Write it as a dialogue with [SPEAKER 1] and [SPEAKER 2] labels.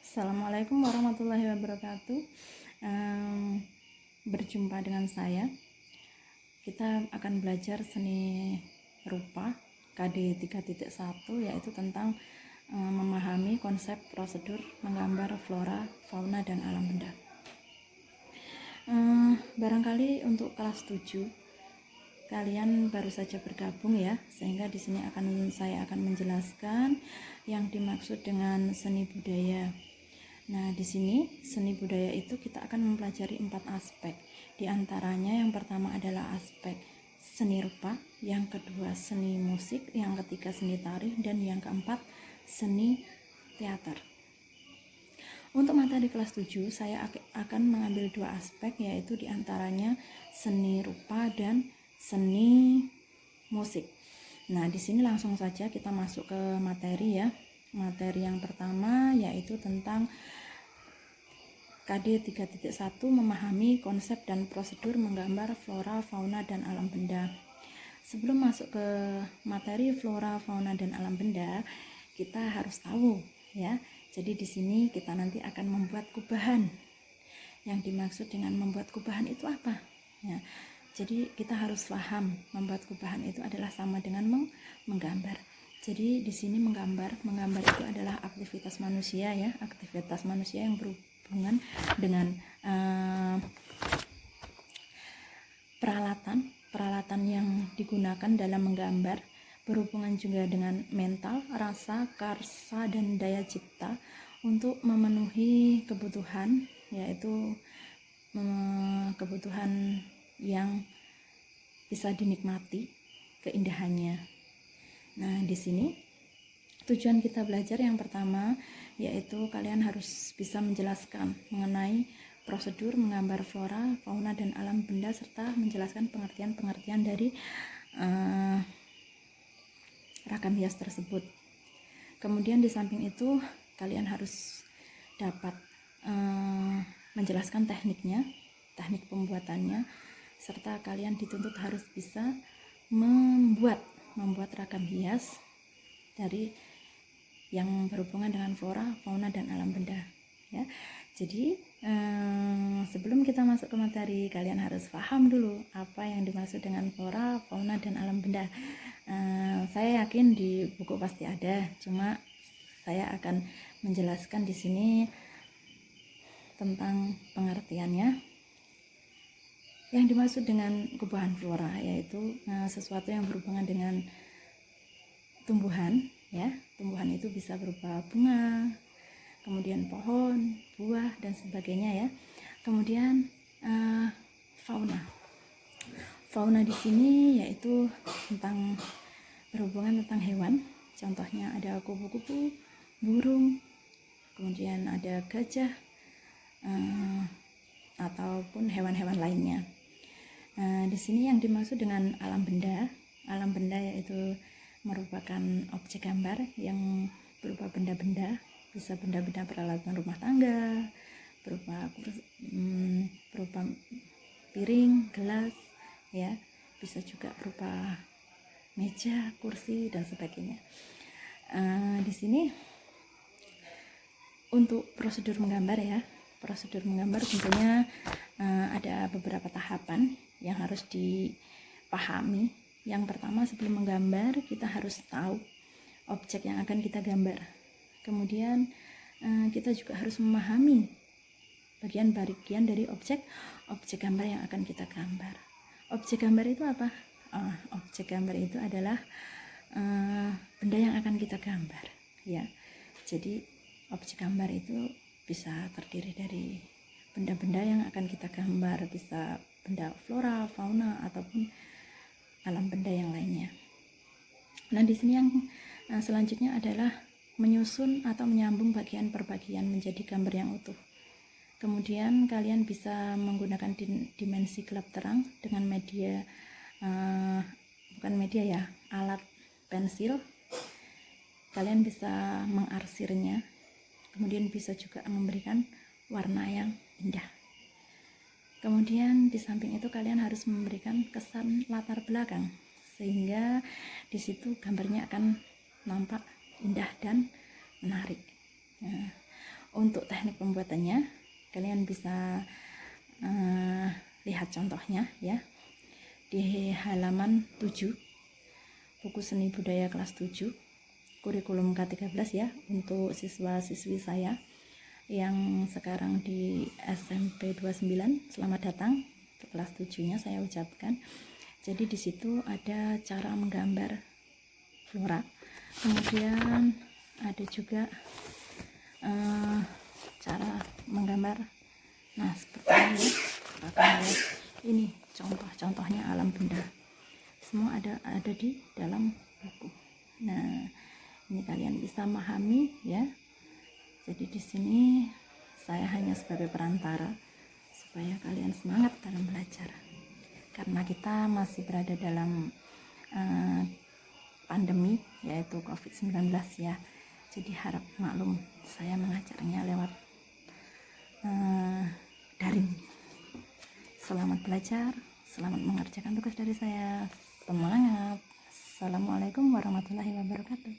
[SPEAKER 1] Assalamualaikum warahmatullahi wabarakatuh. Berjumpa dengan saya. Kita akan belajar seni rupa KD 3.1, yaitu tentang memahami konsep prosedur menggambar flora, fauna, dan alam benda. Barangkali untuk kelas 7 kalian baru saja bergabung ya, sehingga di sini saya akan menjelaskan yang dimaksud dengan seni budaya. Nah, di sini seni budaya itu kita akan mempelajari 4 aspek. Di antaranya yang pertama adalah aspek seni rupa, yang kedua seni musik, yang ketiga seni tari, dan yang keempat seni teater. Untuk materi kelas 7 saya akan mengambil 2 aspek, yaitu di antaranya seni rupa dan seni musik. Nah, di sini langsung saja kita masuk ke materi ya. Materi yang pertama yaitu tentang KD 3.1 memahami konsep dan prosedur menggambar flora, fauna, dan alam benda. Sebelum masuk ke materi flora, fauna, dan alam benda, kita harus tahu ya. Jadi di sini kita nanti akan membuat kubahan. Yang dimaksud dengan membuat kubahan itu apa? Ya. Jadi kita harus paham membuat kubahan itu adalah sama dengan menggambar. Jadi di sini menggambar itu adalah aktivitas manusia ya, aktivitas manusia yang berhubungan dengan peralatan yang digunakan dalam menggambar, berhubungan juga dengan mental, rasa, karsa, dan daya cipta untuk memenuhi kebutuhan, yaitu kebutuhan yang bisa dinikmati keindahannya. Nah, di sini tujuan kita belajar yang pertama yaitu kalian harus bisa menjelaskan mengenai prosedur menggambar flora, fauna, dan alam benda, serta menjelaskan pengertian-pengertian dari ragam hias tersebut. Kemudian di samping itu kalian harus dapat menjelaskan tekniknya, teknik pembuatannya, serta kalian dituntut harus bisa membuat ragam hias dari yang berhubungan dengan flora, fauna, dan alam benda ya. Jadi sebelum kita masuk ke materi, kalian harus paham dulu apa yang dimaksud dengan flora, fauna, dan alam benda. Saya yakin di buku pasti ada, cuma saya akan menjelaskan di sini tentang pengertiannya. Yang dimaksud dengan kubahan flora yaitu sesuatu yang berhubungan dengan tumbuhan ya. Tumbuhan itu bisa berupa bunga, kemudian pohon, buah, dan sebagainya ya. Kemudian fauna di sini yaitu tentang berhubungan tentang hewan. Contohnya ada kupu-kupu, burung, kemudian ada gajah, ataupun hewan-hewan lainnya. Di sini yang dimaksud dengan alam benda yaitu merupakan objek gambar yang berupa benda-benda, bisa benda-benda peralatan rumah tangga, berupa piring, gelas, ya, bisa juga berupa meja, kursi, dan sebagainya. Di sini untuk prosedur menggambar ya. Prosedur menggambar tentunya ada beberapa tahapan yang harus dipahami. Yang pertama, sebelum menggambar kita harus tahu objek yang akan kita gambar. Kemudian kita juga harus memahami bagian-bagian dari objek gambar yang akan kita gambar. Objek gambar itu apa? Objek gambar itu adalah benda yang akan kita gambar ya. Jadi objek gambar itu bisa terdiri dari benda-benda yang akan kita gambar, bisa benda flora, fauna, ataupun alam benda yang lainnya. Nah, di sini yang selanjutnya adalah menyusun atau menyambung bagian per bagian menjadi gambar yang utuh. Kemudian kalian bisa menggunakan dimensi gelap terang dengan media alat pensil. Kalian bisa mengarsirnya. Kemudian bisa juga memberikan warna yang indah. Kemudian di samping itu kalian harus memberikan kesan latar belakang sehingga di situ gambarnya akan nampak indah dan menarik. Nah, Untuk teknik pembuatannya kalian bisa lihat contohnya ya di halaman 7 buku seni budaya kelas 7 kurikulum K13 ya, untuk siswa-siswi saya yang sekarang di SMP 29. Selamat datang ke kelas 7-nya saya ucapkan. Jadi di situ ada cara menggambar flora, kemudian ada juga cara menggambar, nah seperti ini ya. Ini contohnya alam benda, semua ada di dalam buku. Nah ini kalian bisa memahami ya. Jadi di sini saya hanya sebagai perantara supaya kalian semangat dalam belajar, karena kita masih berada dalam pandemi yaitu COVID-19 ya. Jadi harap maklum saya mengajarnya lewat daring. Selamat belajar, selamat mengerjakan tugas dari saya. Semangat. Assalamualaikum warahmatullahi wabarakatuh.